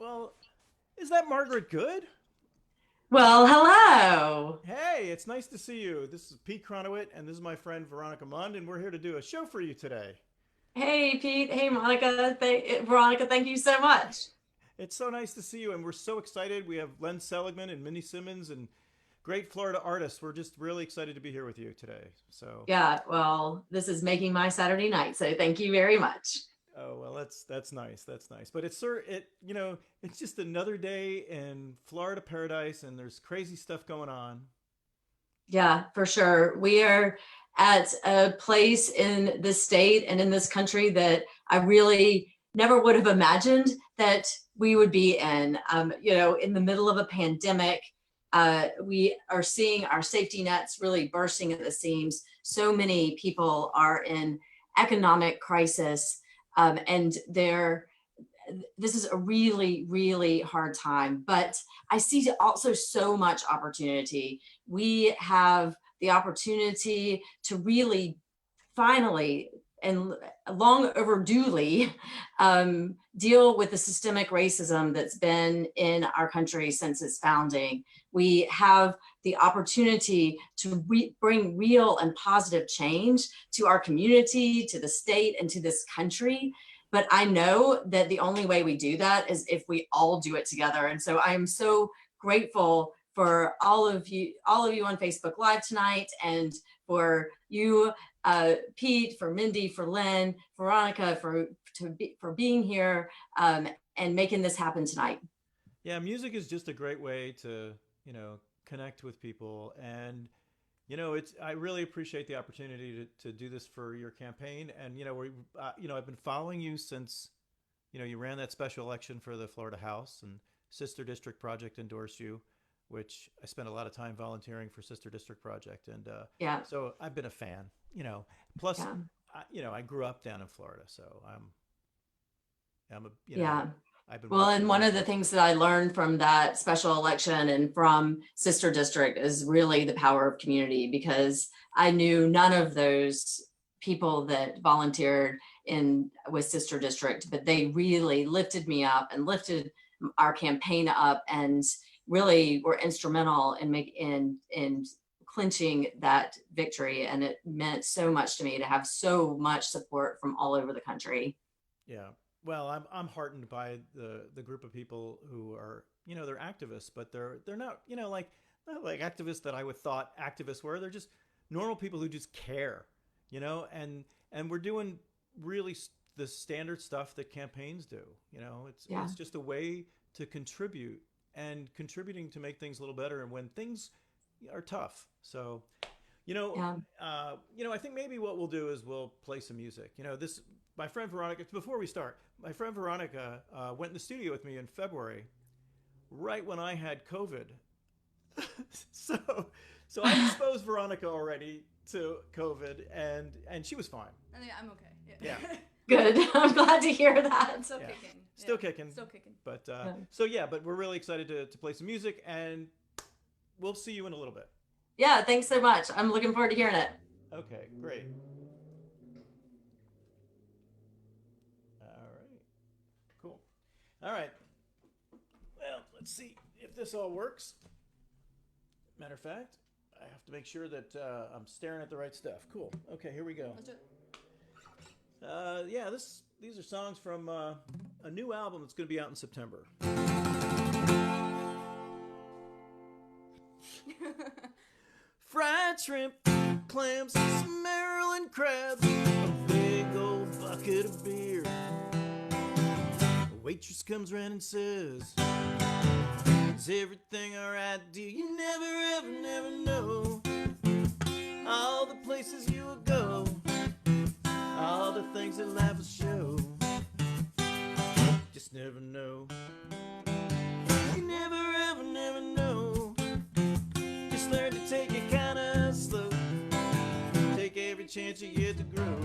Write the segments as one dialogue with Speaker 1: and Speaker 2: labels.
Speaker 1: Well, is that Margaret Good?
Speaker 2: Well, hello.
Speaker 1: Hey, it's nice to see you. This is Pete Kronowitt, and this is my friend Veronica Mund, and we're here to do a show for you today.
Speaker 2: Hey, Pete. Hey, Monica. Veronica, thank you so much.
Speaker 1: It's so nice to see you, and we're so excited. We have Len Seligman and Mindy Simmons and great Florida artists. We're just really excited to be here with you today. So,
Speaker 2: Yeah, well, this is making my Saturday night, so thank you very much.
Speaker 1: oh well, that's nice. That's nice. But it's sir, it it's just another day in Florida paradise, and there's crazy stuff going on.
Speaker 2: Yeah, for sure. We are at a place in this state and in this country that I really never would have imagined that we would be in. In the middle of a pandemic, we are seeing our safety nets really bursting at the seams. So many people are in economic crisis, and this is a really, really hard time, but I see also so much opportunity. We have the opportunity to really finally and long overduly deal with the systemic racism that's been in our country since its founding. We have the opportunity to bring real and positive change to our community, to the state, and to this country. But I know that the only way we do that is if we all do it together. And so I am so grateful for all of you on Facebook Live tonight, and for you, Pete, for Mindy, for Len, Veronica, for being here, and making this happen tonight.
Speaker 1: Yeah, music is just a great way to, connect with people. And, it's, I really appreciate the opportunity to do this for your campaign. And, I've been following you since, you ran that special election for the Florida House, and Sister District Project endorsed you, which I spent a lot of time volunteering for Sister District Project. And
Speaker 2: Yeah,
Speaker 1: so I've been a fan, plus,
Speaker 2: yeah,
Speaker 1: I grew up down in Florida. So I'm a,
Speaker 2: yeah.
Speaker 1: I've been
Speaker 2: Well,
Speaker 1: watching
Speaker 2: and
Speaker 1: you
Speaker 2: one of the
Speaker 1: closely.
Speaker 2: things that I learned from that special election and from Sister District is really the power of community, because I knew none of those people that volunteered in with Sister District, but they really lifted me up and lifted our campaign up, and really were instrumental in in clinching that victory. And it meant so much to me to have so much support from all over the country.
Speaker 1: Yeah. Well, I'm heartened by the group of people who are, they're activists, but they're not, not like activists that I would thought activists were. They're just normal people who just care, and we're doing really the standard stuff that campaigns do.
Speaker 2: Yeah,
Speaker 1: It's just a way to contribute, and contributing to make things a little better and when things are tough. So,
Speaker 2: yeah.
Speaker 1: I think maybe what we'll do is we'll play some music. This my friend Veronica. Before we start, my friend Veronica went in the studio with me in February, right when I had COVID. so, so I exposed Veronica already to COVID, and she was fine.
Speaker 3: Yeah, I'm okay.
Speaker 1: Yeah,
Speaker 3: Yeah.
Speaker 2: Good. I'm glad to hear that.
Speaker 3: Still
Speaker 1: yeah,
Speaker 3: kicking.
Speaker 1: still
Speaker 3: Yeah.
Speaker 1: kicking.
Speaker 3: Still kicking.
Speaker 1: But
Speaker 2: Yeah.
Speaker 1: so yeah, but we're really excited to play some music, and we'll see you in a little bit.
Speaker 2: Yeah, thanks so much. I'm looking forward to hearing it.
Speaker 1: Okay, great. All right, cool. All right. Well, let's see if this all works. Matter of fact, I have to make sure that I'm staring at the right stuff. Cool. Okay, here we go.
Speaker 3: Let's do it.
Speaker 1: Yeah, these are songs from a new album that's going to be out in September. Fried shrimp, clams, some Maryland crabs, a big old bucket of beer. A waitress comes round and says, "Is everything alright? Do you never ever never know all the places you will go, all the things that life will show? Just never know. You never ever never know. Just learn to take it kinda slow. Take every chance you get to grow.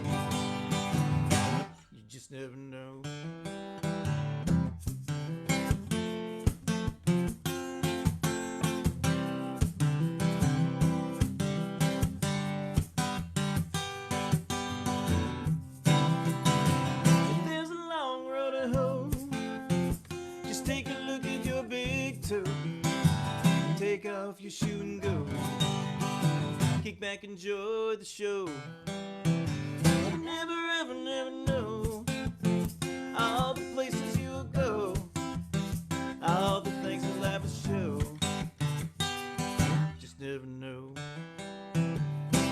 Speaker 1: You just never know." If there's a long road to hoe, just take a toe. Take off your shoe and go. Kick back, enjoy the show. You never ever, never know all the places you'll go, all the things that life will show. Just never know.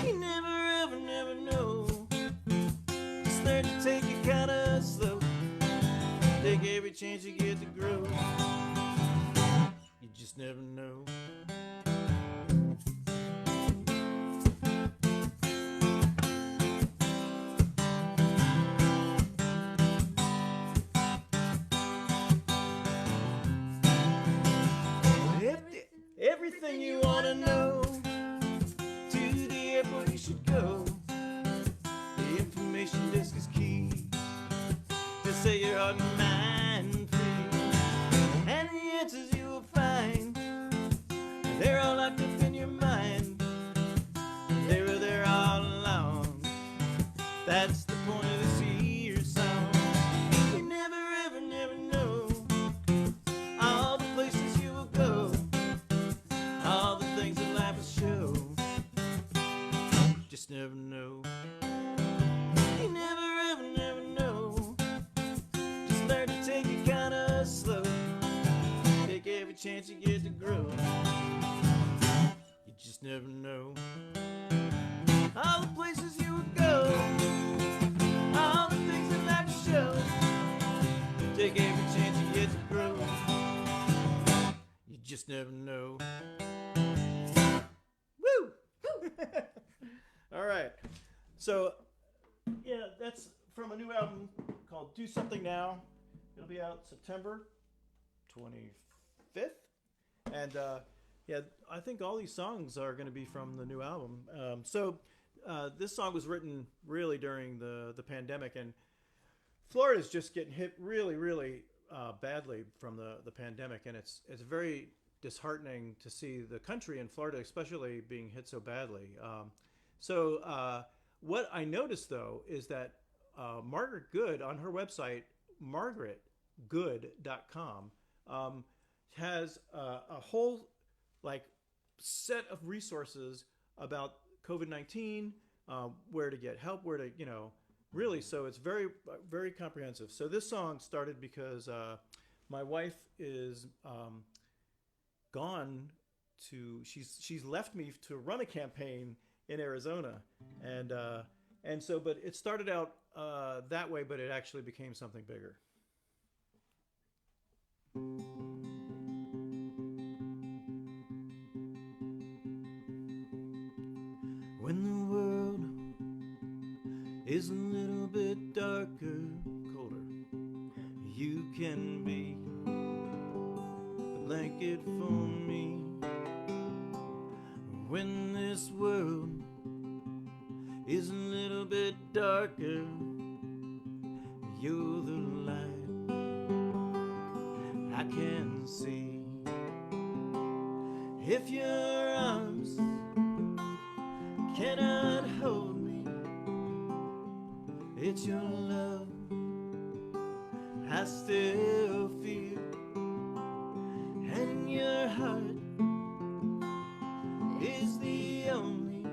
Speaker 1: You never ever, never know. Just learn to take it kinda slow. Take every chance you get to grow. You just never know. Everything you want to know, to the airport you should go. The information desk is key to set your heart and mind free. And the answers you will find, they're all locked up in your mind. They were there all along. That's the point of this here song. You never ever, never know all the places you will go, all the things that life will show. Just never know. You never ever, never know. Just learn to take it kinda slow. Take every chance you get to grow. You just never know all the places you will go, all the things that life will show. Take every chance you get to grow. You just never know. Woo! All right. So, yeah, that's from a new album called Do Something Now. It'll be out September 25th. And, yeah, I think all these songs are going to be from the new album. This song was written really during the pandemic. And Florida's just getting hit really, really badly from the pandemic. And it's very disheartening to see the country and Florida especially being hit so badly. What I noticed though is that Margaret Good on her website, margaretgood.com, has a whole set of resources about COVID-19, where to get help, where to, really, so it's very, very comprehensive. So this song started because my wife is gone she's left me to run a campaign in Arizona, but it started out that way, but it actually became something bigger. When the world is a little bit darker, colder, you can be the blanket for me. When this world is a little bit darker, you're the light I can see. If your arms cannot hold me, it's your love I still feel, and your heart is the only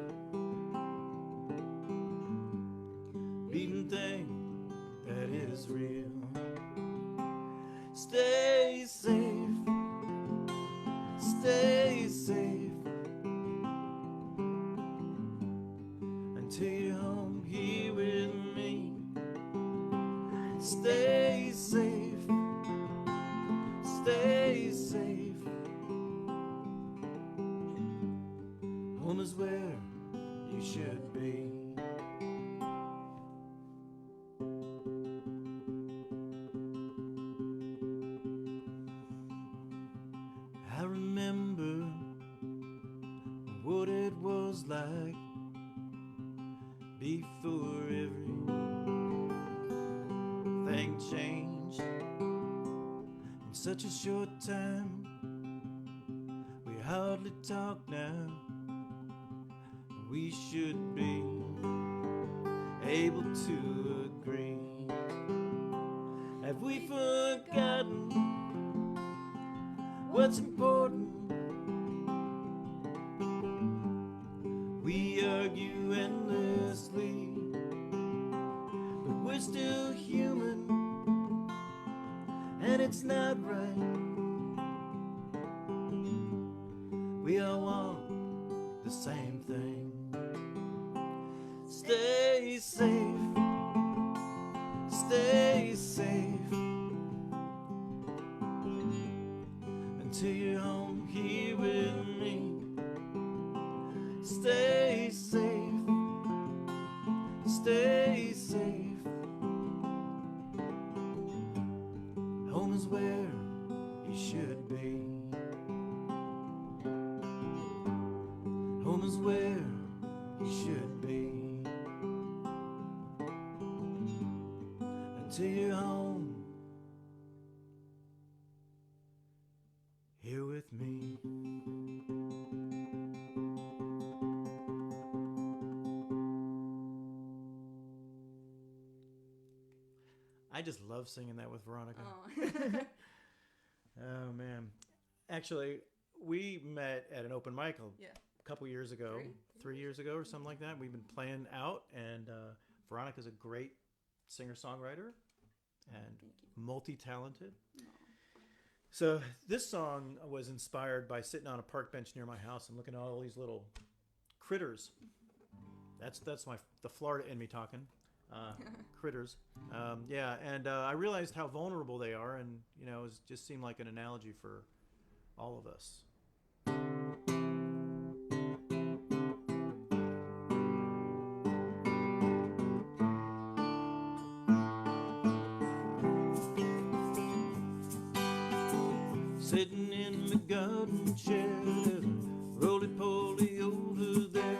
Speaker 1: beating thing that is real. Stay safe, stay safe, until you're home here with me. Stay safe, stay safe. Home is where you should be. I remember what it was like before everything changed. In such a short time, we hardly talk now. We should be able to agree. Have we forgotten what's important. We argue endlessly, but we're still human, and it's not right. We all want the same thing. Stay safe, stay safe, until you're home here with me. Stay safe, stay safe. Home is where you should be. Home is where you should be. Until you're home here with me. I just love singing that with Veronica.
Speaker 3: Oh.
Speaker 1: Oh man. Actually, we met at an open mic
Speaker 3: Yeah.
Speaker 1: a couple years ago, 3 years ago or something like that. We've been playing out, and Veronica's a great singer-songwriter and
Speaker 3: Thank you.
Speaker 1: multi-talented.
Speaker 3: Aw.
Speaker 1: So this song was inspired by sitting on a park bench near my house and looking at all these little critters. That's the Florida in me talking. Critters. Yeah, and I realized how vulnerable they are, and it just seemed like an analogy for all of us. Sitting in the garden chair, there's a roly-poly over there,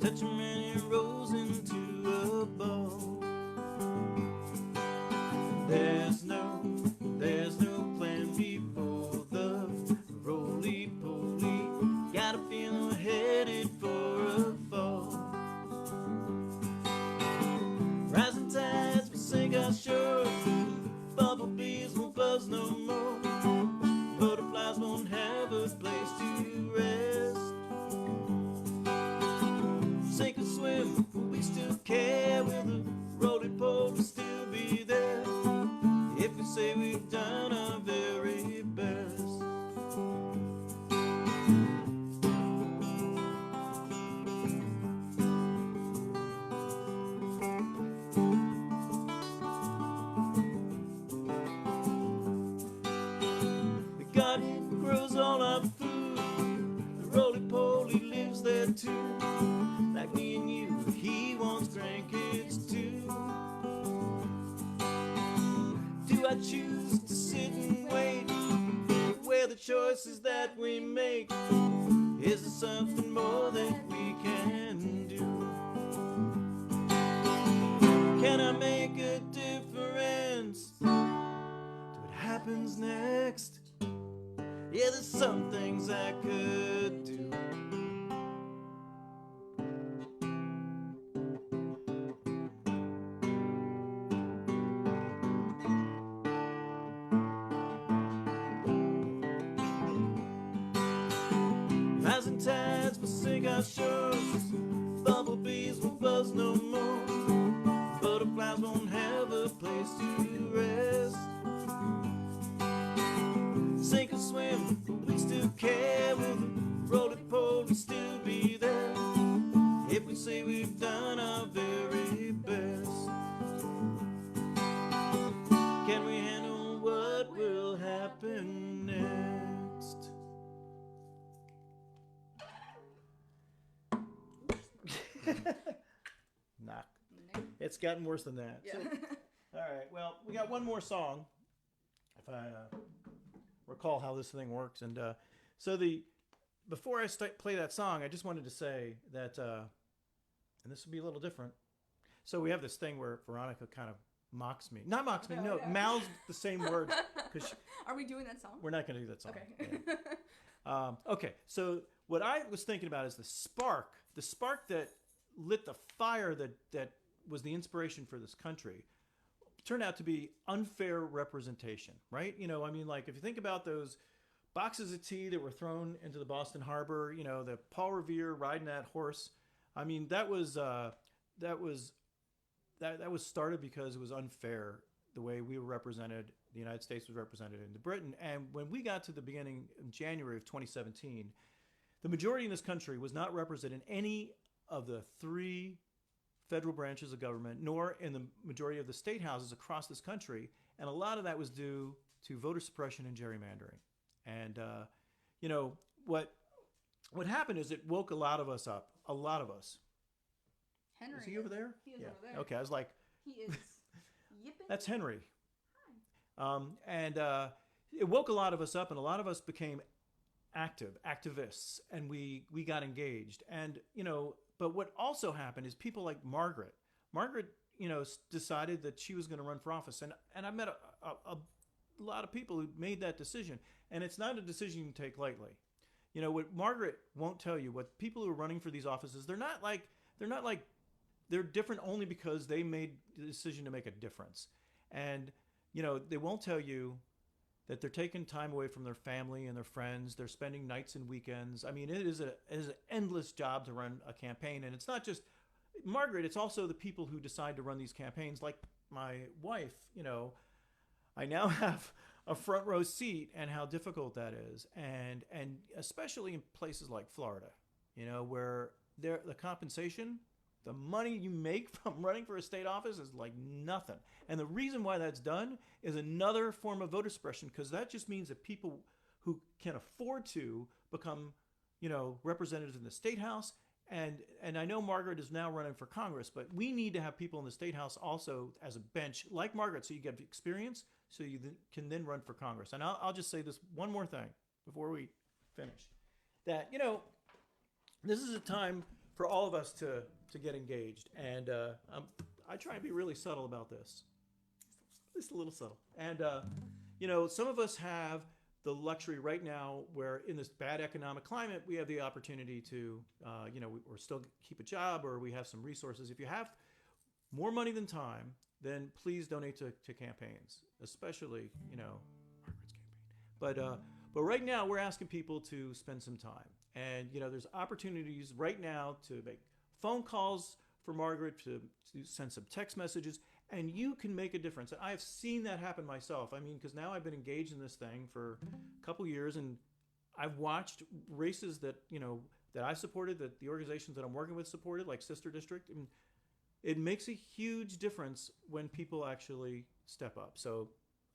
Speaker 1: touching many rolls into a ball. There's no plan B for the roly-poly. Got a feeling we're headed for a fall. Rising tides will sink our shores, bumblebees won't buzz no more. Butterflies won't have a place to rest. Sink or swim, will we still care? Will the roly-poly still be there? If we say we've done our very best. The garden grows all our food, the roly-poly lives there too. Like me and you, he wants grandkids too. Do I choose to sit and wait? Where the choices that we make, is there something more that we can do? Can I make a difference to what happens next? Yeah, there's some things I could do. Rising tides will sink our shores, bumblebees will buzz no more. Butterflies won't have a place to rest. Sink or swim, will we still care? Will the roly-poly still be there? If we say we've done our very best. Can we handle what will happen next? Knock.
Speaker 3: No.
Speaker 1: It's gotten worse than that.
Speaker 3: Yeah.
Speaker 1: So, all right. Well, we got one more song, if I recall how this thing works. And so before I play that song, I just wanted to say that, and this will be a little different. So we have this thing where Veronica kind of mocks me. Not mocks me, no,
Speaker 3: No.
Speaker 1: mouths the same words. Because
Speaker 3: Are we doing that song?
Speaker 1: we're not going to do that song.
Speaker 3: Okay.
Speaker 1: Yeah. Okay, so what I was thinking about is the spark that lit the fire that was the inspiration for this country turned out to be unfair representation, right? I mean, like if you think about those boxes of tea that were thrown into the Boston Harbor. You know, the Paul Revere riding that horse. I mean, that was that was started because it was unfair the way we were represented. The United States was represented in Britain, and when we got to the beginning in January of 2017, the majority in this country was not represented in any of the three federal branches of government, nor in the majority of the state houses across this country, and a lot of that was due to voter suppression and gerrymandering. And you know what happened is it woke a lot of us up. A lot of us.
Speaker 3: Henry.
Speaker 1: Is he over there?
Speaker 3: He is
Speaker 1: yeah.
Speaker 3: over there.
Speaker 1: Okay, I was like,
Speaker 3: He is yipping.
Speaker 1: that's Henry. And it woke a lot of us up, and a lot of us became activists, and we got engaged. And you know, but what also happened is people like Margaret, you know, decided that she was going to run for office, and I met a lot of people who made that decision, and it's not a decision you can take lightly. You know, what Margaret won't tell you, what people who are running for these offices, they're different only because they made the decision to make a difference. And you know, they won't tell you that they're taking time away from their family and their friends. They're spending nights and weekends. I mean, it is an endless job to run a campaign. And it's not just Margaret, it's also the people who decide to run these campaigns, like my wife. You know, I now have a front row seat and how difficult that is. And especially in places like Florida, you know, where the compensation, the money you make from running for a state office is like nothing. And the reason why that's done is another form of voter suppression, because that just means that people who can afford to become, you know, representatives in the state house. And I know Margaret is now running for Congress, but we need to have people in the state house also as a bench like Margaret, so you get experience, so you can then run for Congress. And I'll just say this one more thing before we finish, that, you know, this is a time for all of us to get engaged. And I try and be really subtle about this. Just a little subtle. And, you know, some of us have the luxury right now where in this bad economic climate, we have the opportunity to, you know, or still keep a job, or we have some resources. If you have more money than time, then please donate to campaigns, especially, you know, Margaret's campaign. But right now we're asking people to spend some time. And, you know, there's opportunities right now to make phone calls for Margaret, to send some text messages, and you can make a difference. And I've seen that happen myself. I mean, because now I've been engaged in this thing for a couple years, and I've watched races that, you know, that I supported, that the organizations that I'm working with supported, like Sister District. And it makes a huge difference when people actually step up. So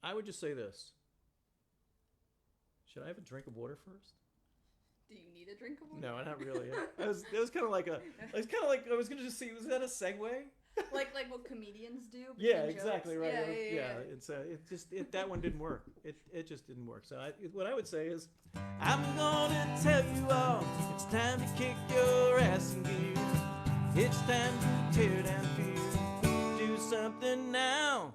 Speaker 1: I would just say this. Should I have a drink of water first?
Speaker 3: Do you need a drink of water?
Speaker 1: No, not really. It was kind of like I was going to just see, was that a segue?
Speaker 3: like what comedians do?
Speaker 1: Yeah,
Speaker 3: jokes?
Speaker 1: exactly right.
Speaker 3: Yeah.
Speaker 1: It's that one didn't work. It just didn't work. So what I would say is, I'm gonna tell you all, it's time to kick your ass in gear. It's time to tear down fear. Do something now.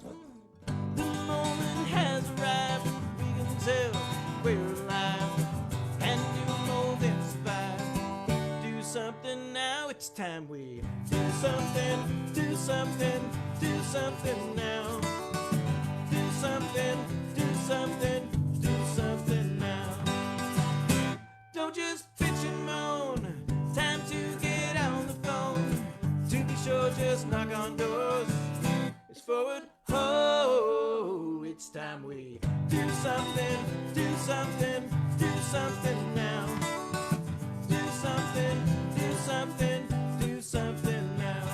Speaker 1: The moment has arrived. We can tell we're alive, and you know this vibe. Do something now. It's time we do something. Do something. Do something now. Do something. Do something. Do something now. Don't just bitch and moan. Time to get on the phone. To be sure, just knock on doors. It's forward. Oh, it's time we do something. Do something. Do something now. Do something. Do something. Do something now.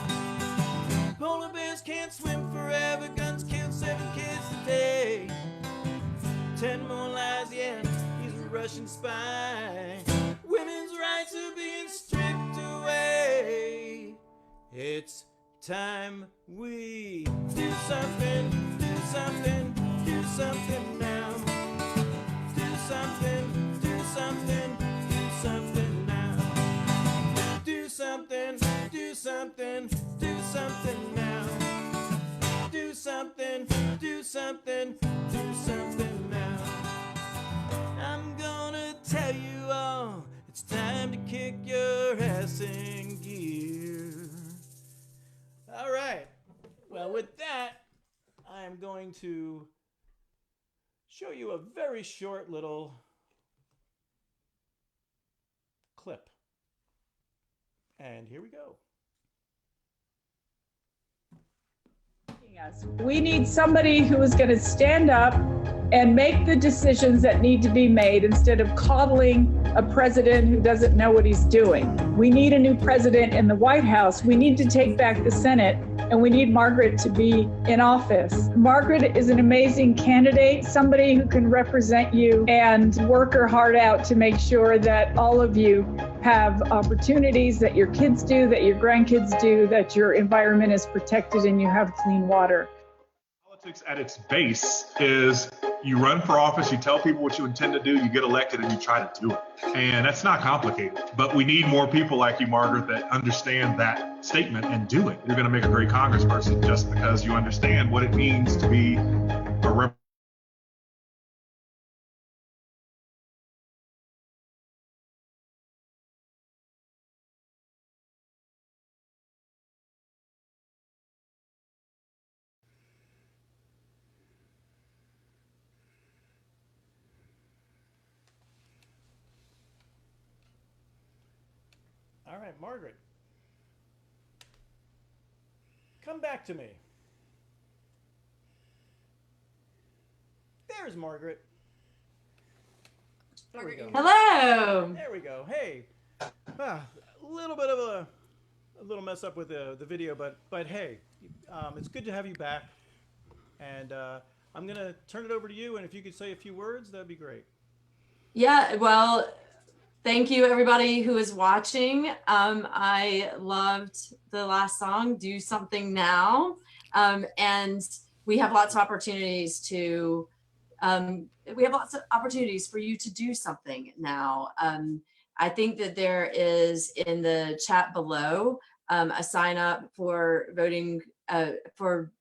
Speaker 1: Polar bears can't swim forever. Guns killed 7 kids today. 10 more lies, yeah. He's a Russian spy. Women's rights are being stripped away. It's time we do something. Do something. Do something now. Do something. Do something. Do something now. Do something. Do something. Do something now. Do something. Do something. Do something now. I'm gonna tell you all, it's time to kick your ass in gear. All right. Well, with that, I am going to show you a very short little And here we go.
Speaker 4: We need somebody who is going to stand up and make the decisions that need to be made instead of coddling a president who doesn't know what he's doing. We need a new president in the White House. We need to take back the Senate, and we need Margaret to be in office. Margaret is an amazing candidate, somebody who can represent you and work her heart out to make sure that all of you have opportunities, that your kids do, that your grandkids do, that your environment is protected and you have clean water.
Speaker 5: Politics at its base is you run for office, you tell people what you intend to do, you get elected, and you try to do it. And that's not complicated. But we need more people like you, Margaret, that understand that statement and do it. You're going to make a great congressperson just because you understand what it means to be a representative.
Speaker 1: All right, Margaret. Come back to me. There's Margaret. There we go.
Speaker 2: Hello.
Speaker 1: There we go. Hey, a little bit of a little mess up with the video, but hey, it's good to have you back. And I'm gonna turn it over to you. And if you could say a few words, that'd be great.
Speaker 2: Yeah, well, thank you everybody who is watching. I loved the last song, Do Something Now. And we have lots of opportunities to, for you to do something now. I think that there is in the chat below a sign up for voting for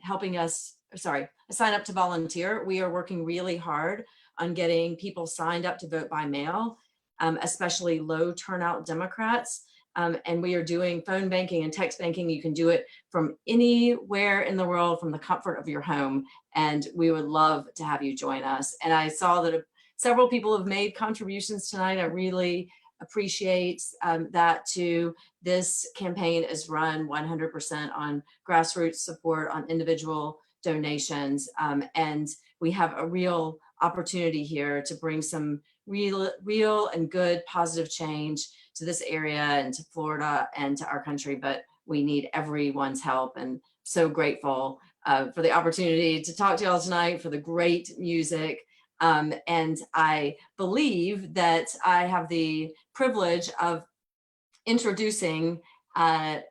Speaker 2: helping us, sorry, a sign up to volunteer. We are working really hard on getting people signed up to vote by mail, especially low turnout Democrats. And we are doing phone banking and text banking. You can do it from anywhere in the world, from the comfort of your home. And we would love to have you join us. And I saw that several people have made contributions tonight. I really appreciate that too. This campaign is run 100% on grassroots support, on individual donations. And we have a real opportunity here to bring some real and good positive change to this area and to Florida and to our country, but we need everyone's help. And so grateful for the opportunity to talk to y'all tonight, for the great music. And I believe that I have the privilege of introducing, or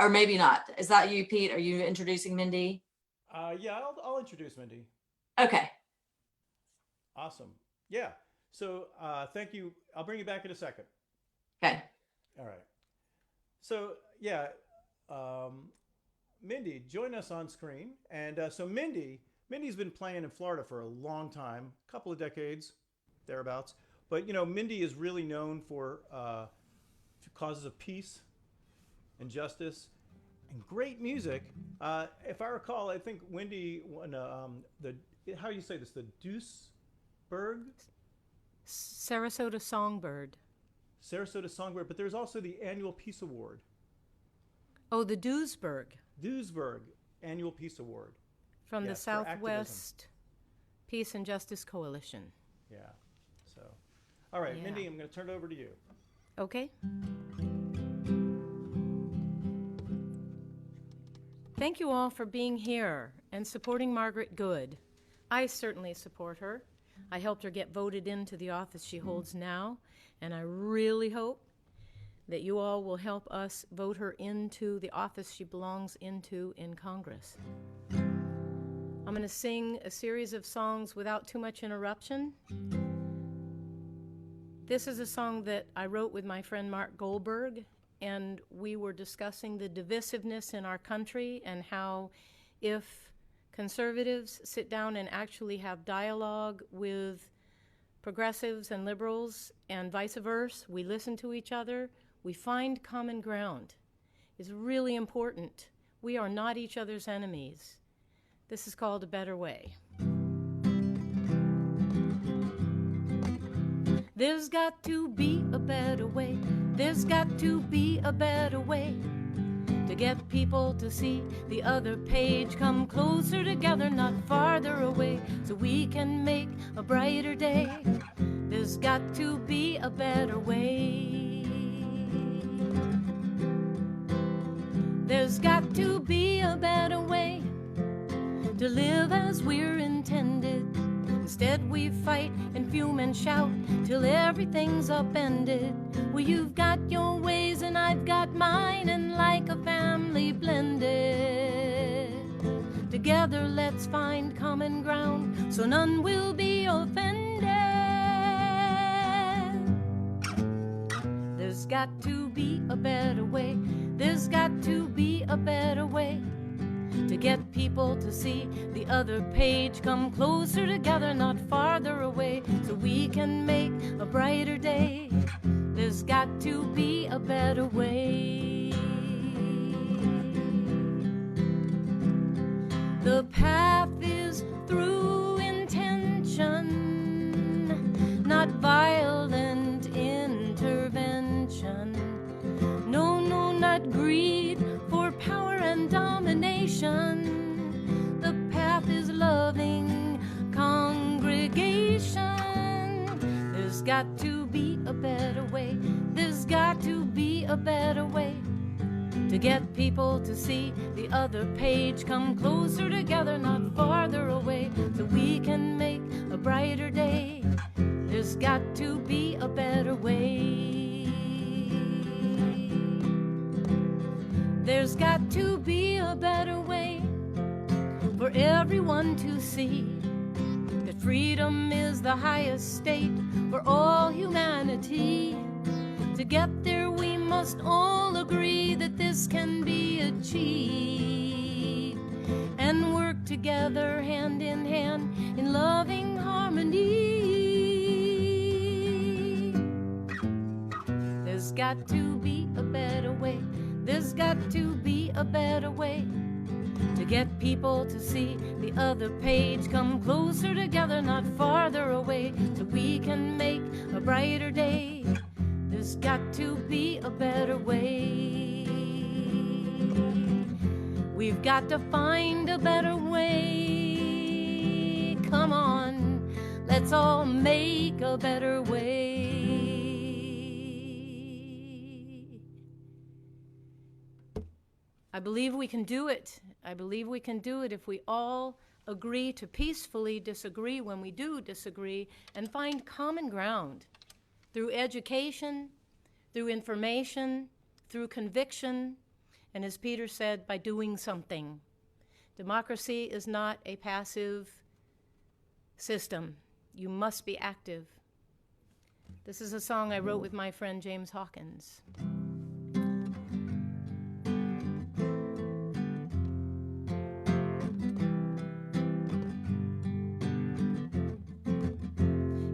Speaker 2: maybe not. Is that you, Pete? Are you introducing Mindy?
Speaker 1: Yeah, I'll introduce Mindy.
Speaker 2: Okay.
Speaker 1: Awesome. Yeah. So thank you. I'll bring you back in a second.
Speaker 2: Okay.
Speaker 1: All right. So yeah, Mindy, join us on screen. And so Mindy's been playing in Florida for a long time, a couple of decades, thereabouts. But you know, Mindy is really known for causes of peace and justice and great music. If I recall, I think Wendy won how do you say this? The Duisburg?
Speaker 6: Sarasota Songbird.
Speaker 1: Sarasota Songbird, but there's also the Annual Peace Award.
Speaker 6: Oh, the Duisburg.
Speaker 1: Duisburg Annual Peace Award.
Speaker 6: From the
Speaker 1: Yes, for activism.
Speaker 6: Southwest Peace and Justice Coalition.
Speaker 1: Yeah. So, all right,
Speaker 6: Yeah.
Speaker 1: Mindy, I'm going to turn it over to you.
Speaker 6: Okay. Thank you all for being here and supporting Margaret Good. I certainly support her. I helped her get voted into the office she holds now, and I really hope that you all will help us vote her into the office she belongs into in Congress. I'm going to sing a series of songs without too much interruption. This is a song that I wrote with my friend Mark Goldberg, and we were discussing the divisiveness in our country and how if conservatives sit down and actually have dialogue with progressives and liberals and vice versa, we listen to each other, we find common ground. It's really important. We are not each other's enemies. This is called A Better Way. There's got to be a better way There's got to be a better way to get people to see the other page. Come closer together, not farther away, so we can make a brighter day. There's got to be a better way. There's got to be a better way to live as we're intended. Instead we fight and fume and shout till everything's upended. Well, you've got your ways and I've got mine, and like a family blended. Together let's find common ground so none will be offended. There's got to be a better way. There's got to be a better way to get people to see the other page. Come closer together, not farther away, so we can make a brighter day. There's got to be a better way. The path is through intention, not violent intervention. No, no, not greed for power and domination. The path is loving congregation. There's got to be a better way. There's got to be a better way to get people to see the other page. Come closer together, not farther away, so we can make a brighter day. There's got to be a better way. There's got to be a better way for everyone to see that freedom is the highest state for all humanity. To get there we must all agree that this can be achieved, and work together hand in hand in loving harmony. There's got to be a better way. There's got to be a better way to get people to see the other page. Come closer together, not farther away, so we can make a brighter day. There's got to be a better way. We've got to find a better way. Come on, let's all make a better way. I believe we can do it. I believe we can do it if we all agree to peacefully disagree when we do disagree, and find common ground through education, through information, through conviction, and as Peter said, by doing something. Democracy is not a passive system. You must be active. This is a song I wrote with my friend James Hawkins.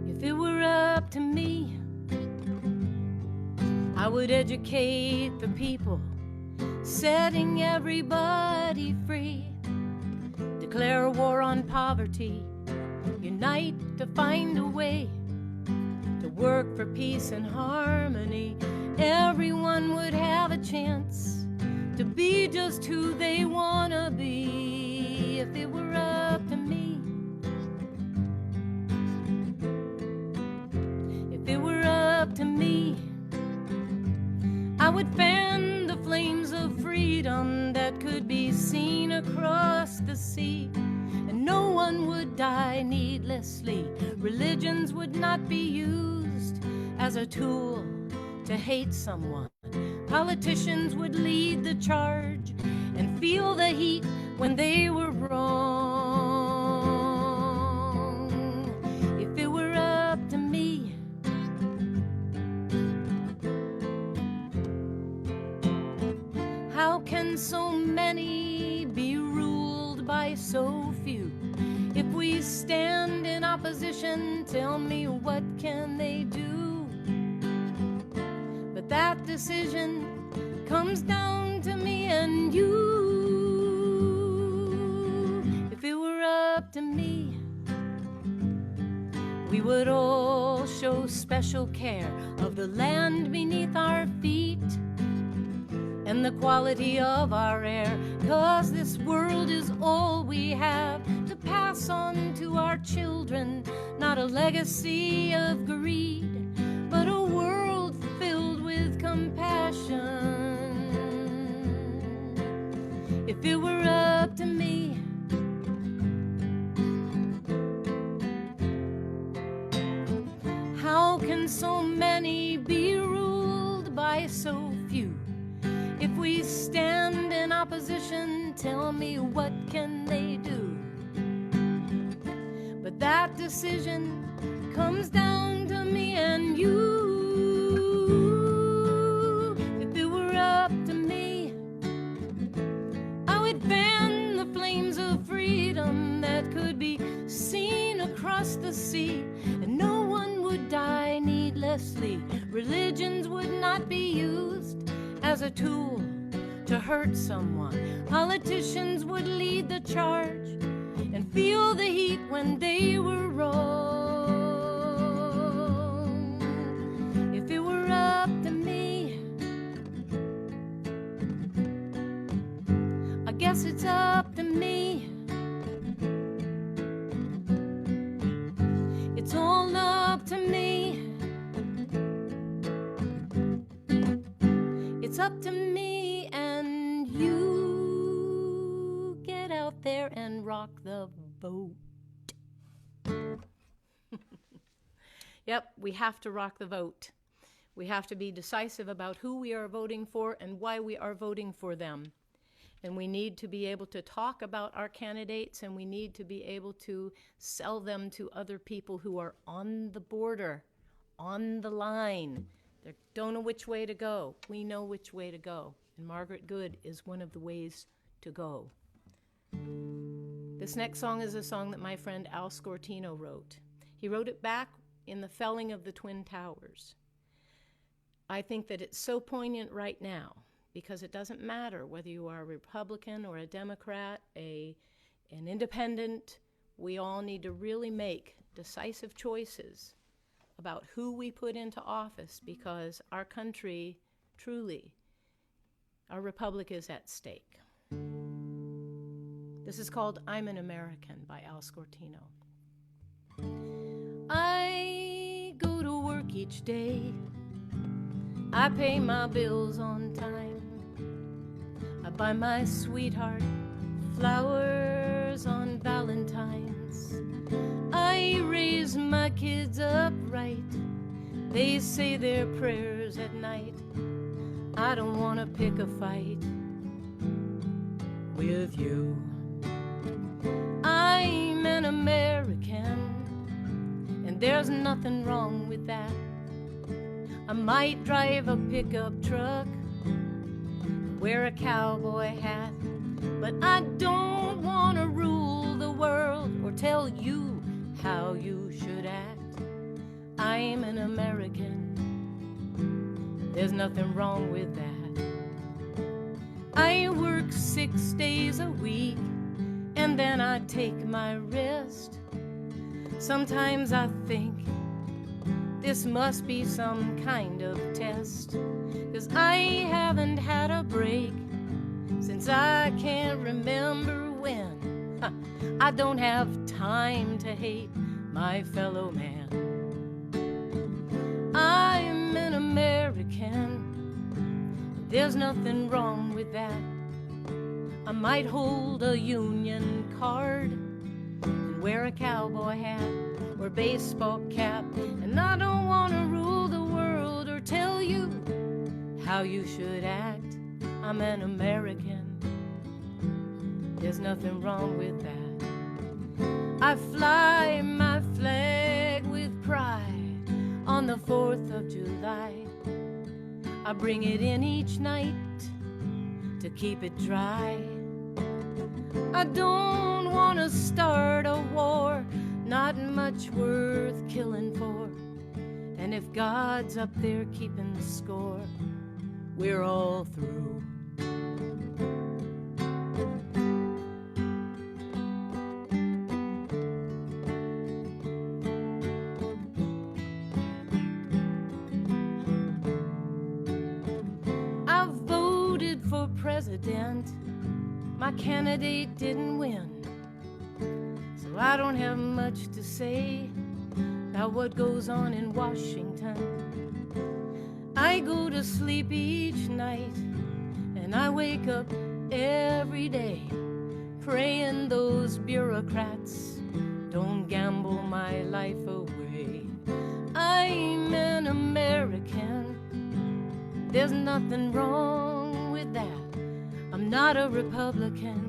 Speaker 6: If it were up to me, I would educate the people, setting everybody free. Declare a war on poverty, unite to find a way to work for peace and harmony. Everyone would have a chance to be just who they want to be. If it were up to me, if it were up to me, I would fan the flames of freedom that could be seen across the sea. And no one would die needlessly. Religions would not be used as a tool to hate someone. Politicians would lead the charge and feel the heat when they were wrong. If it were up to me, how can so many be ruled by so few? If we stand in opposition, tell me what can they do? But that decision comes down to me and you. If it were up to me, we would all show special care of the land beneath our feet and the quality of our air, 'cause this world is all we have to pass on to our children, not a legacy of greed, but a world filled with compassion. If it were up to me, how can so many be ruled by so few? If we stand in opposition, tell me what can they do? But that decision comes down to me and you. If it were up to me, I would fan the flames of freedom that could be seen across the sea, and no one would die needlessly. Religions would not be used as a tool to hurt someone. Politicians would lead the charge and feel the heat when they were wrong. If it were up to me, I guess it's up to me. It's all up to me. It's up to me and you. Get out there and rock the vote. Yep, we have to rock the vote. We have to be decisive about who we are voting for and why we are voting for them. And we need to be able to talk about our candidates, and we need to be able to sell them to other people who are on the border, on the line. They don't know which way to go. We know which way to go. And Margaret Good is one of the ways to go. This next song is a song that my friend Al Scortino wrote. He wrote it back in the felling of the Twin Towers. I think that it's so poignant right now, because it doesn't matter whether you are a Republican or a Democrat, an independent. We all need to really make decisive choices about who we put into office, because our country, truly, our republic is at stake. This is called I'm an American by Al Scortino. I go to work each day. I pay my bills on time. I buy my sweetheart flowers on Valentine's. I raise my kids upright. They say their prayers at night. I don't want to pick a fight with you. I'm an American, and there's nothing wrong with that. I might drive a pickup truck, wear a cowboy hat, but I don't want to rule the world or tell you how you should act. I'm an American, there's nothing wrong with that. I work 6 days a week, and then I take my rest. Sometimes I think this must be some kind of test, 'cause I haven't had a break since I can't remember when. I don't have time to hate my fellow man. I'm an American, there's nothing wrong with that. I might hold a Union card and wear a cowboy hat or baseball cap, and I don't want to rule the world or tell you how you should act. I'm an American, there's nothing wrong with that. I fly my flag with pride on the 4th of July. I bring it in each night to keep it dry. I don't want to start a war, not much worth killing for. And if God's up there keeping the score, we're all through. voted for president. My candidate didn't win, so I don't have much to say about what goes on in Washington. I go to sleep each night, and I wake up every day praying those bureaucrats don't gamble my life away. I'm an American, there's nothing wrong with that. I'm not a Republican,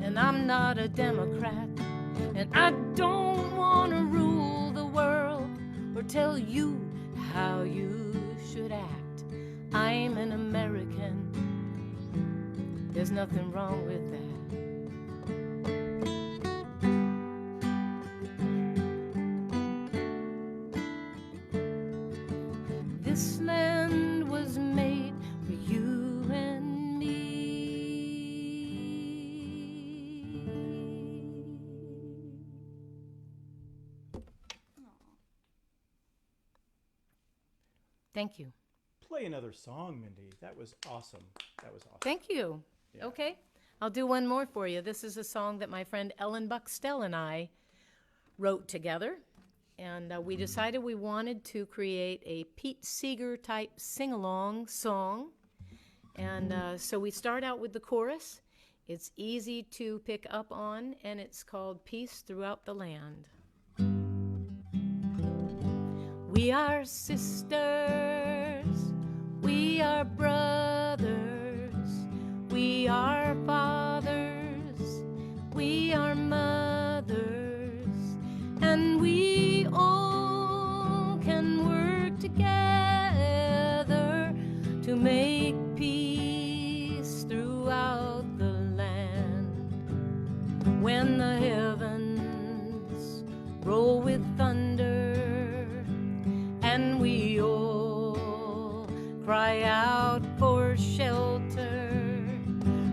Speaker 6: and I'm not a Democrat, and I don't want to rule the world or tell you how you should act. I'm an American, there's nothing wrong with that. This land was made for you and me. Thank you.
Speaker 1: Play another song, Mindy. That was awesome. That was awesome.
Speaker 6: Thank you.
Speaker 1: Yeah.
Speaker 6: Okay. I'll do one more for you. This is a song that my friend Ellen Buxtell and I wrote together. And we decided we wanted to create a Pete Seeger type sing-along song. And so we start out with the chorus. It's easy to pick up on, and it's called Peace Throughout the Land. We are sisters, we are brothers, we are fathers, we are mothers, and we all can work together to make peace throughout the land. When the heavens roll with thunder and we all cry out for shelter,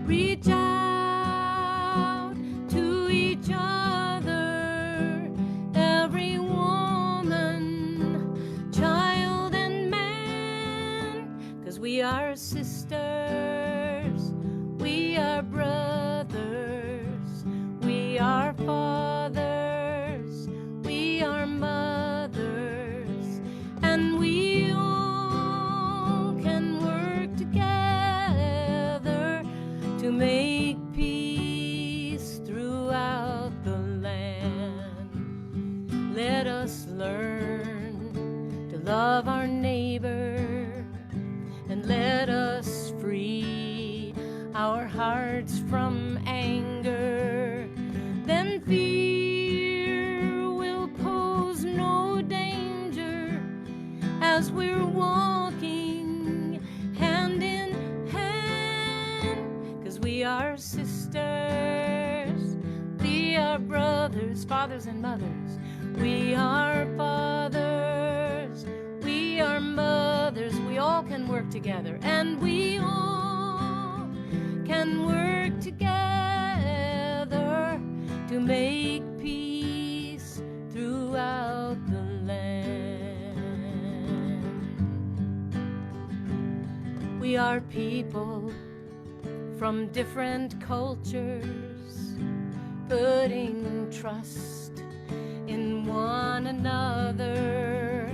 Speaker 6: reach out to each other, every woman, child, and man, 'cause we are sisters, we are brothers, we are fathers, we are mothers, and we all can work together to make peace throughout the land. Let us learn to love our neighbor, and let us free our hearts from anger. Then fear will pose no danger as we're walking hand in hand, 'cause we are sisters, we are brothers, fathers and mothers, we are fathers, we are mothers, we all can work together, and we all can work together to make peace throughout the land. We are people from different cultures, putting trust in one another,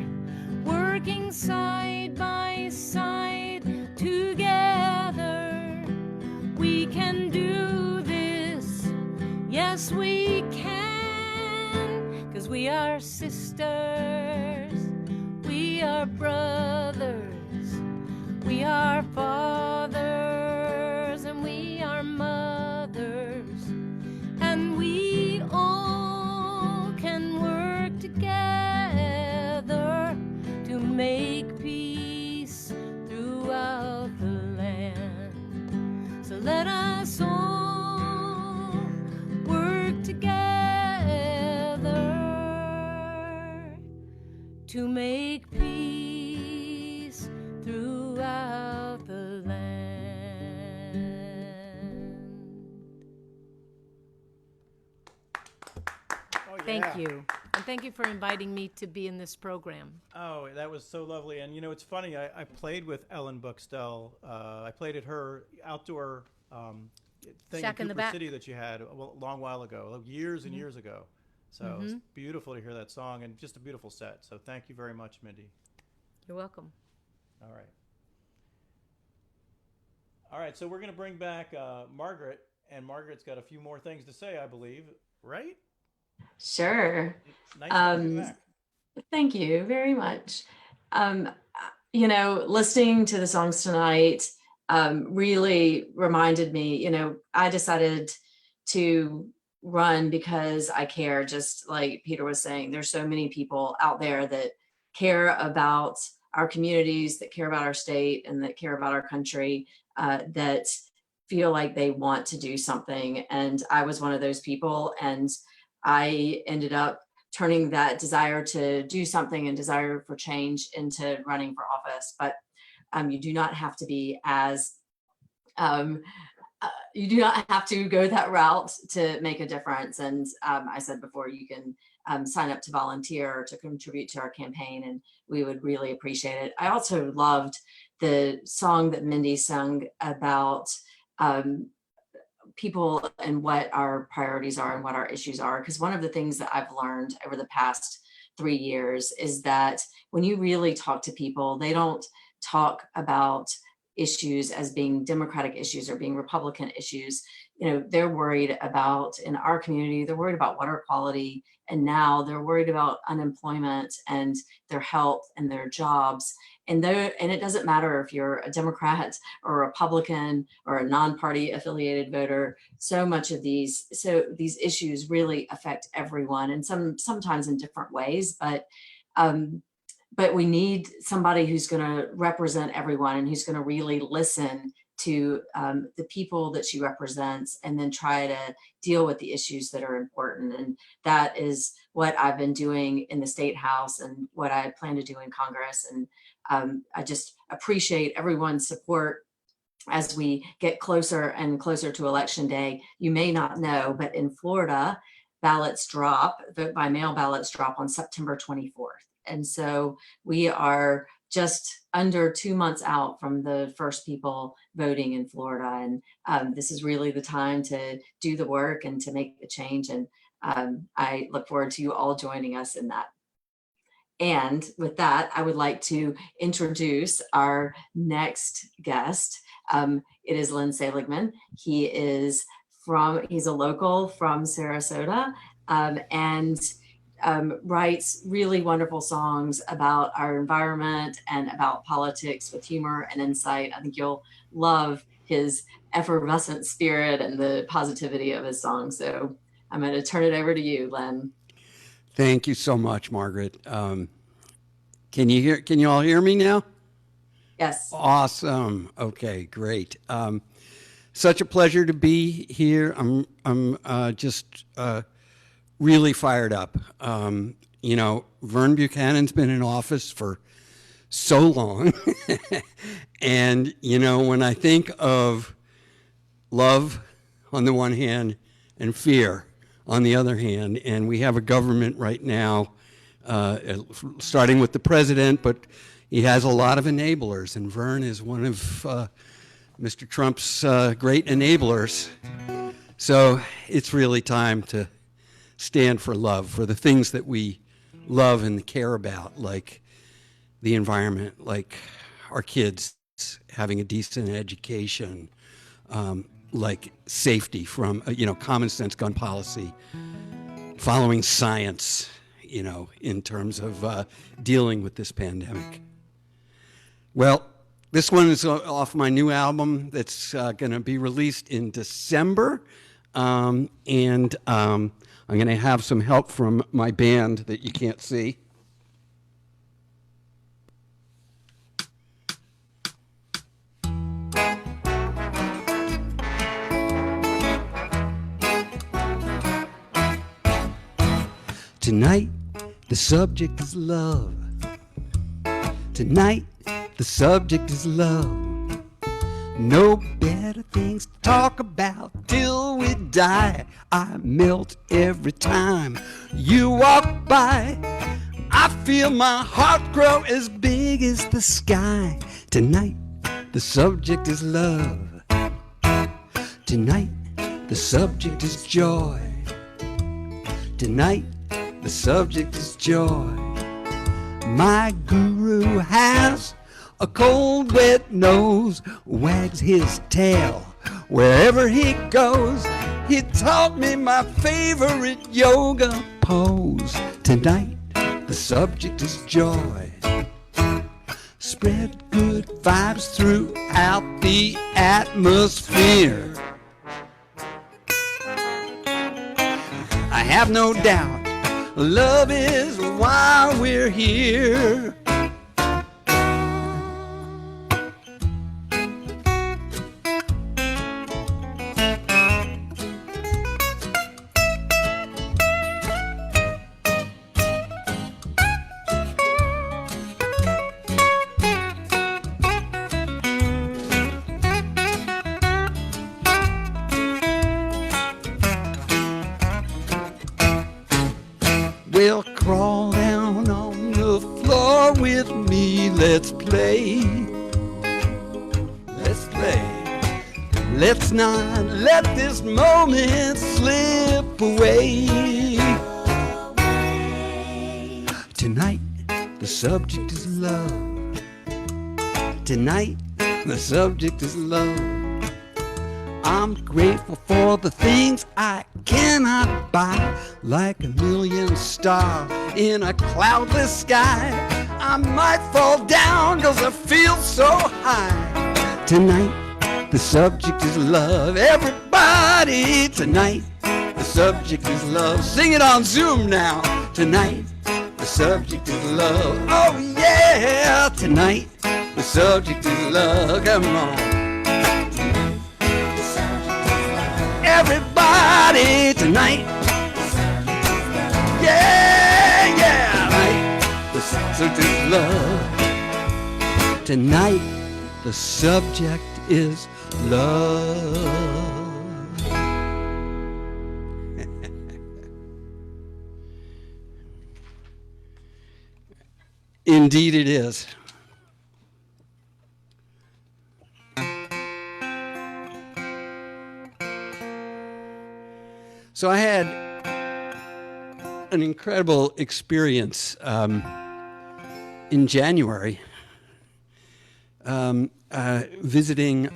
Speaker 6: working side by side together. We can do this, yes we can, 'cause we are sisters, we are brothers, we are fathers, and we are mothers, and we all can work together to make peace throughout the land. So let us all work together to make peace throughout the land.
Speaker 1: Oh,
Speaker 6: Thank
Speaker 1: yeah.
Speaker 6: you. And thank you for inviting me to be in this program.
Speaker 1: Oh, that was so lovely. And, it's funny. I played with Ellen Buxtell. I played at her outdoor thing
Speaker 6: Shack in
Speaker 1: in
Speaker 6: the
Speaker 1: Cooper
Speaker 6: back.
Speaker 1: City that you had a long while ago, like years and years ago. So it's beautiful to hear that song and just a beautiful set. So thank you very much, Mindy.
Speaker 6: You're welcome.
Speaker 1: All right. All right, so we're going to bring back Margaret, and Margaret's got a few more things to say, I believe, right?
Speaker 2: Sure.
Speaker 1: Nice to have you
Speaker 2: Um,
Speaker 1: back.
Speaker 2: Thank you very much. Listening to the songs tonight really reminded me, I decided to run because I care, just like Peter was saying. There's so many people out there that care about our communities, that care about our state, and that care about our country, that feel like they want to do something. And I was one of those people, and I ended up turning that desire to do something and desire for change into running for office. But you do not have to be as you do not have to go that route to make a difference. And I said before, you can sign up to volunteer or to contribute to our campaign, and we would really appreciate it. I also loved the song that Mindy sung about people and what our priorities are and what our issues are. Because one of the things that I've learned over the past 3 years is that when you really talk to people, they don't talk about issues as being Democratic issues or being Republican issues. They're worried about, in our community, they're worried about water quality, and now they're worried about unemployment and their health and their jobs. And it doesn't matter if you're a Democrat or a Republican or a non-party affiliated voter. So these issues really affect everyone, and sometimes in different ways. But we need somebody who's going to represent everyone and who's going to really listen to the people that she represents, and then try to deal with the issues that are important. And that is what I've been doing in the State House and what I plan to do in Congress. And I just appreciate everyone's support as we get closer and closer to Election Day. You may not know, but in Florida, vote by mail ballots drop on September 24th. And so we are just under 2 months out from the first people voting in Florida. And this is really the time to do the work and to make the change. And I look forward to you all joining us in that. And with that, I would like to introduce our next guest. It is Len Seligman. He's a local from Sarasota, and writes really wonderful songs about our environment and about politics with humor and insight. I think you'll love his effervescent spirit and the positivity of his songs. So I'm going to turn it over to you, Len.
Speaker 7: Thank you so much, Margaret. Can you all hear me now?
Speaker 2: Yes.
Speaker 7: Awesome. Okay, great. Such a pleasure to be here. I'm just really fired up. Vern Buchanan's been in office for so long. And, when I think of love on the one hand and fear on the other hand, and we have a government right now, starting with the president, but he has a lot of enablers, and Vern is one of Mr. Trump's great enablers. So it's really time to stand for love, for the things that we love and care about, like the environment, like our kids having a decent education, like safety from, common sense gun policy, following science, in terms of dealing with this pandemic. Well, this one is off my new album that's going to be released in December. And I'm going to have some help from my band that you can't see. Tonight, the subject is love. Tonight, the subject is love. No better better things to talk about till we die. I melt every time you walk by. I feel my heart grow as big as the sky. Tonight, the subject is love. Tonight, the subject is joy. Tonight, the subject is joy. My guru has a cold, wet nose, wags his tail wherever he goes. He taught me my favorite yoga pose. Tonight, the subject is joy. Spread good vibes throughout the atmosphere. I have no doubt love is why we're here. Well, crawl down on the floor with me. Let's play. Let's play. Let's not let this moment slip away. Tonight, the subject is love. Tonight, the subject is love. I'm grateful for the things I cannot buy, like a million stars in a cloudless sky. I might fall down 'cause I feel so high. Tonight, the subject is love. Everybody, tonight, the subject is love. Sing it on Zoom now. Tonight, the subject is love. Oh yeah, tonight, the subject is love. Come on. Everybody tonight, yeah, yeah, tonight, the subject is love. Tonight, the subject is love. Indeed it is. So I had an incredible experience in January visiting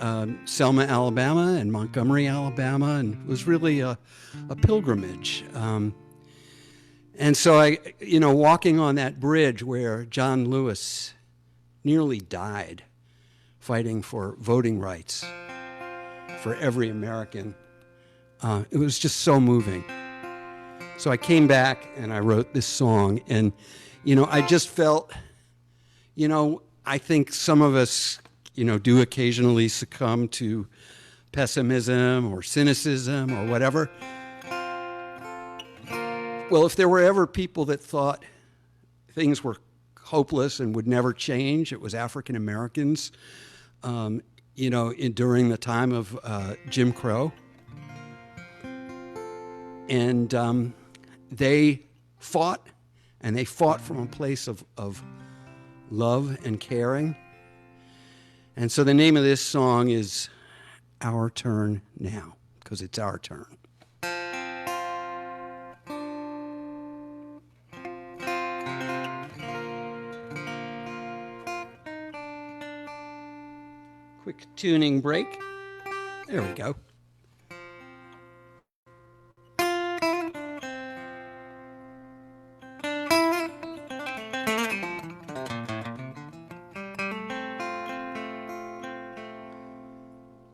Speaker 7: Selma, Alabama and Montgomery, Alabama, and it was really a pilgrimage. And so I, walking on that bridge where John Lewis nearly died fighting for voting rights for every American, it was just so moving. So I came back and I wrote this song, and, I just felt, I think some of us, do occasionally succumb to pessimism or cynicism or whatever. Well, if there were ever people that thought things were hopeless and would never change, it was African Americans, during the time of Jim Crow. And they fought, and they fought from a place of love and caring. And so the name of this song is Our Turn Now, because it's our turn. Quick tuning break. There we go.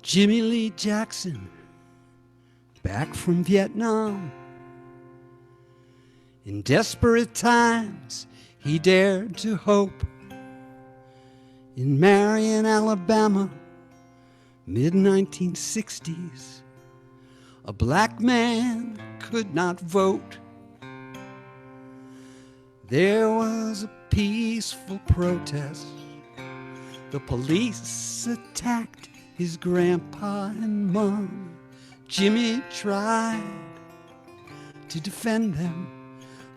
Speaker 7: Jimmy Lee Jackson, back from Vietnam. In desperate times, he dared to hope. In Marion, Alabama, mid-1960s, a black man could not vote. There was a peaceful protest. The police attacked his grandpa and mom. Jimmy tried to defend them.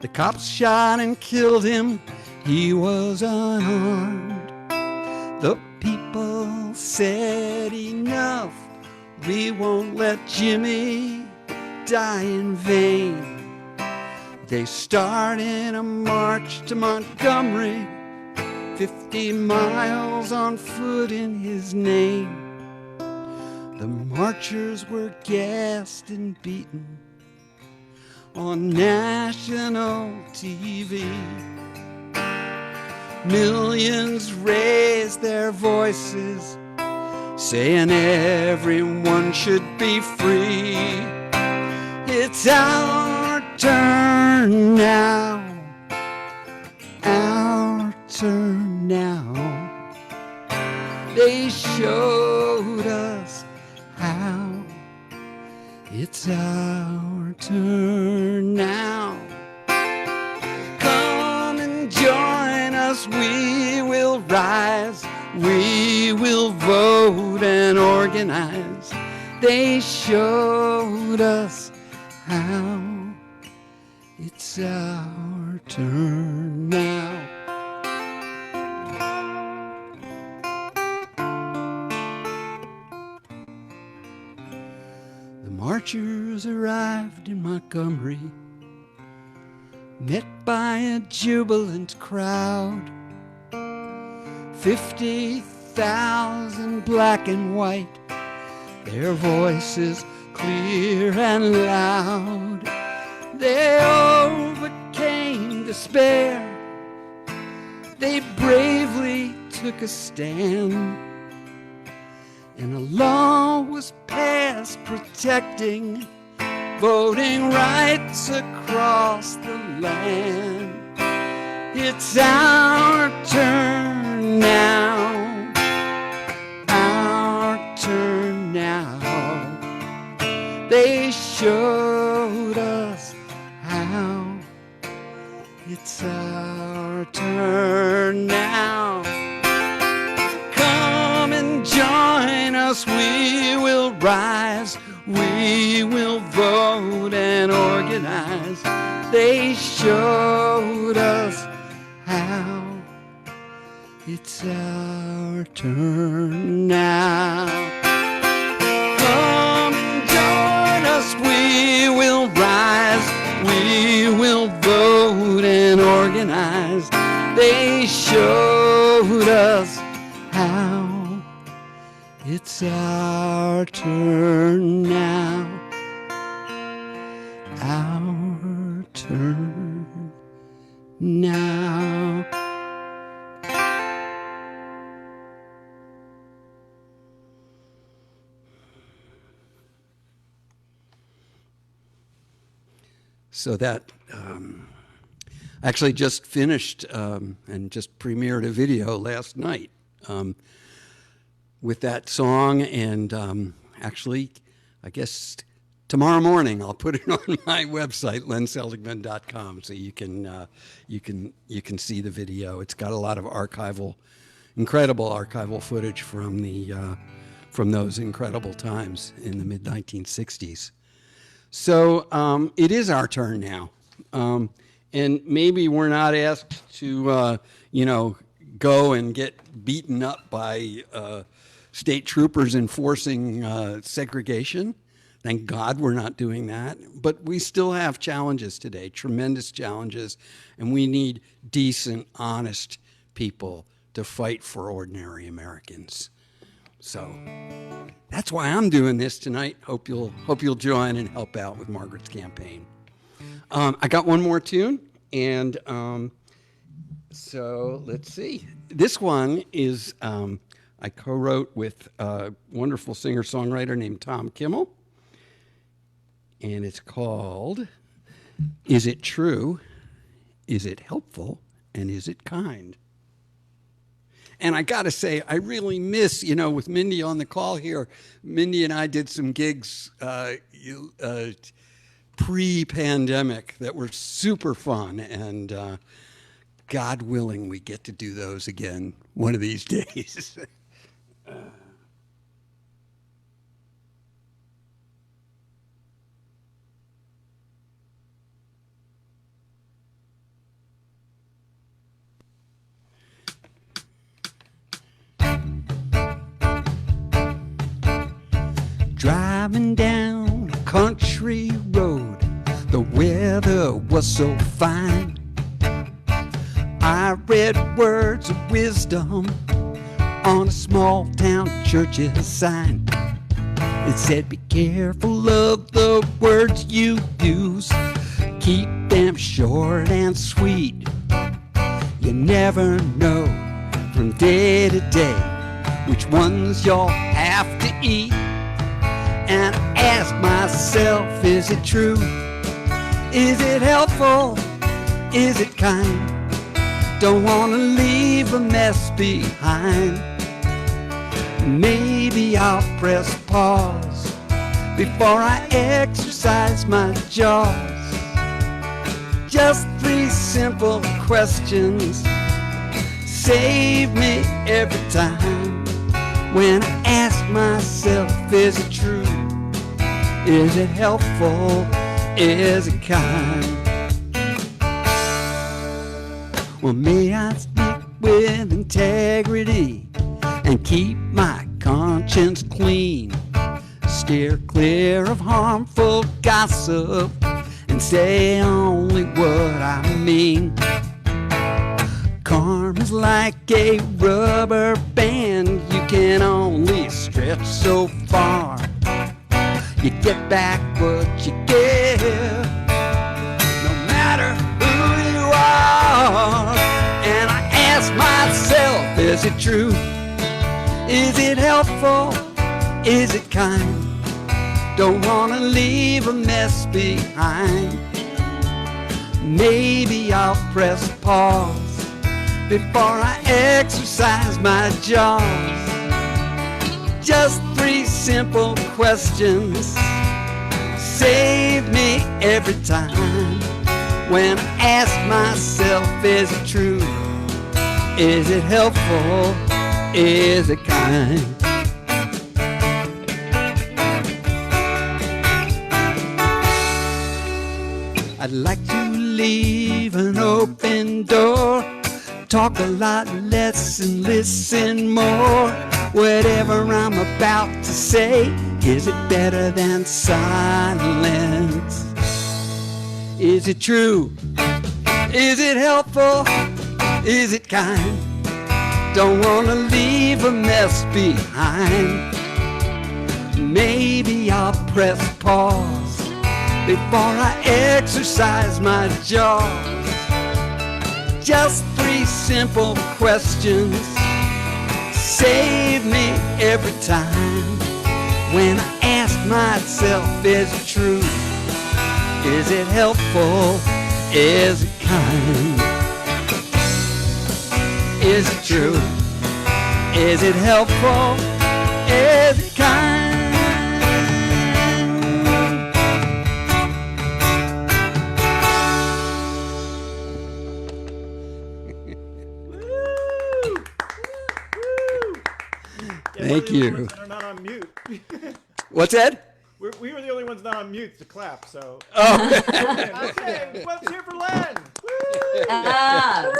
Speaker 7: The cops shot and killed him. He was unarmed. The people said enough. We won't let Jimmy die in vain. They started a march to Montgomery, 50 miles on foot in his name. The marchers were gassed and beaten on national TV. Millions raised their voices, saying everyone should be free. It's our turn now, our turn now. They showed us how. It's our turn now. Come and join us, we will rise, we will vote and organize. They showed us how. It's our turn now. The marchers arrived in Montgomery, met by a jubilant crowd. 50,000 black and white, their voices clear and loud. They overcame despair. They bravely took a stand. And a law was passed protecting voting rights across the land. It's our turn now, our turn now. They showed us how. It's our turn now. Come and join us, we will rise, we will vote and organize. They showed us how. It's our turn now. Come and join us, we will rise, we will vote and organize. They showed us how. It's our turn now, our turn now. So that actually just finished and just premiered a video last night with that song, and actually, I guess tomorrow morning I'll put it on my website, lenseligman.com, so you can see the video. It's got a lot of incredible archival footage from those incredible times in the mid 1960s. So it is our turn now, and maybe we're not asked to go and get beaten up by state troopers enforcing segregation. Thank God we're not doing that. But we still have challenges today, tremendous challenges, and we need decent, honest people to fight for ordinary Americans. So that's why I'm doing this tonight. Hope you'll join and help out with Margaret's campaign. I got one more tune, and so let's see. This one is I co-wrote with a wonderful singer-songwriter named Tom Kimmel, and it's called Is It True? Is It Helpful? And Is It Kind? And I got to say, I really miss, with Mindy on the call here, Mindy and I did some gigs pre-pandemic that were super fun, and God willing, we get to do those again one of these days. Driving down a country road, the weather was so fine. I read words of wisdom on a small town church's sign. It said, be careful of the words you use, keep them short and sweet. You never know from day to day which ones you'll have to eat. And I ask myself, is it true? Is it helpful? Is it kind? Don't want to leave a mess behind. Maybe I'll press pause before I exercise my jaws. Just 3 simple questions save me every time. When I ask myself, is it true? Is it helpful? Is it kind? Well, may I speak with integrity and keep my conscience clean. Steer clear of harmful gossip and say only what I mean. Karma's like a rubber band, you can only stretch so far. You get back what you give, no matter who you are. And I ask myself, is it true? Is it helpful? Is it kind? Don't want to leave a mess behind. Maybe I'll press pause before I exercise my jaws. Just 3 simple questions save me every time. When I ask myself, is it true? Is it helpful? Is it kind? I'd like to leave an open door, talk a lot less and listen more. Whatever I'm about to say, is it better than silence? Is it true? Is it helpful? Is it kind? Don't want to leave a mess behind. Maybe I'll press pause before I exercise my jaws. Just 3 simple questions save me every time. When I ask myself, is it true? Is it helpful? Is it kind? Is it true? Is it helpful? Is it kind? Thank you.
Speaker 1: We're not on mute.
Speaker 7: What's that?
Speaker 1: We were the only ones not on mute to clap, so.
Speaker 7: Oh.
Speaker 1: Okay, let's hear for Len. Woo!
Speaker 2: Ah.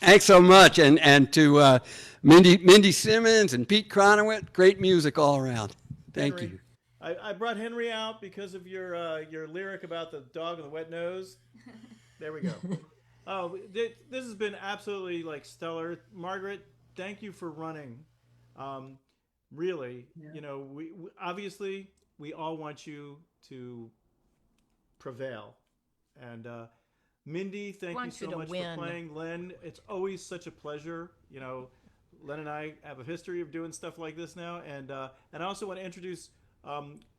Speaker 7: Thanks so much, and to Mindy Simmons and Pete Kronowitt, great music all around. Thank
Speaker 1: Henry,
Speaker 7: you.
Speaker 1: I brought Henry out because of your lyric about the dog and the wet nose. There we go. Oh, this has been absolutely stellar. Margaret, thank you for running. Really, yeah. You know, we obviously we all want you to prevail, and Mindy, thank you so much for playing. Len, it's always such a pleasure. You know, Len and I have a history of doing stuff like this now, and I also want to introduce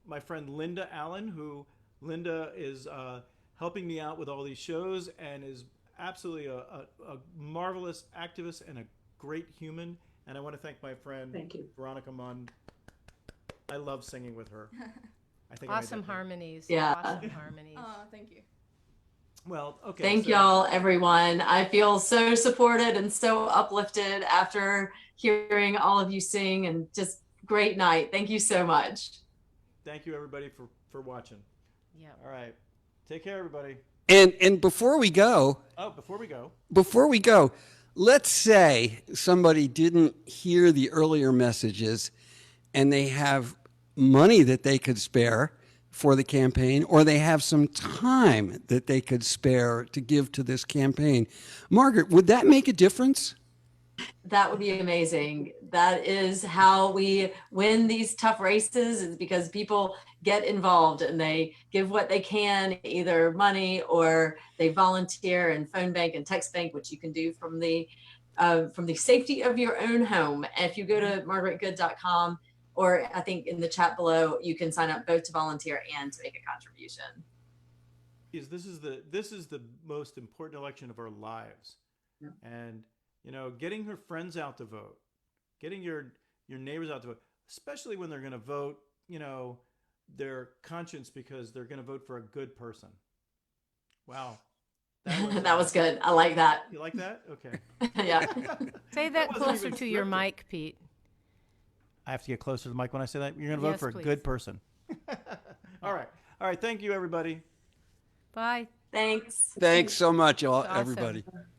Speaker 1: my friend Linda Allen, who Linda is helping me out with all these shows and is absolutely a marvelous activist and a great human. And I want to thank my friend Veronica Munn. I love singing with her. I think
Speaker 6: awesome harmonies.
Speaker 2: Yeah.
Speaker 6: Awesome harmonies.
Speaker 3: Oh, thank you.
Speaker 1: Well, okay.
Speaker 2: Thank y'all, everyone. I feel so supported and so uplifted after hearing all of you sing, and just great night. Thank you so much.
Speaker 1: Thank you, everybody, for watching.
Speaker 6: Yeah.
Speaker 1: All right. Take care, everybody.
Speaker 7: And before we go.
Speaker 1: Before we go.
Speaker 7: Let's say somebody didn't hear the earlier messages and they have money that they could spare for the campaign, or they have some time that they could spare to give to this campaign. Margaret, would that make a difference?
Speaker 2: That would be amazing. That is how we win these tough races, is because people get involved and they give what they can, either money or they volunteer and phone bank and text bank, which you can do from the safety of your own home. And if you go to margaretgood.com, or I think in the chat below, you can sign up both to volunteer and to make a contribution.
Speaker 1: This is the most important election of our lives.
Speaker 2: Yeah.
Speaker 1: And getting your friends out to vote, getting your neighbors out to vote, especially when they're going to vote, their conscience, because they're going to vote for a good person. Wow.
Speaker 2: That was good. I like that.
Speaker 1: You like that? Okay.
Speaker 2: Yeah.
Speaker 6: Say that closer to your mic, Pete.
Speaker 1: I have to get closer to the mic when I say that. You're going to vote
Speaker 6: Yes,
Speaker 1: for
Speaker 6: please.
Speaker 1: a good person. All right. Thank you, everybody.
Speaker 6: Bye.
Speaker 2: Thanks.
Speaker 7: Thanks so much,
Speaker 6: Awesome.
Speaker 7: everybody.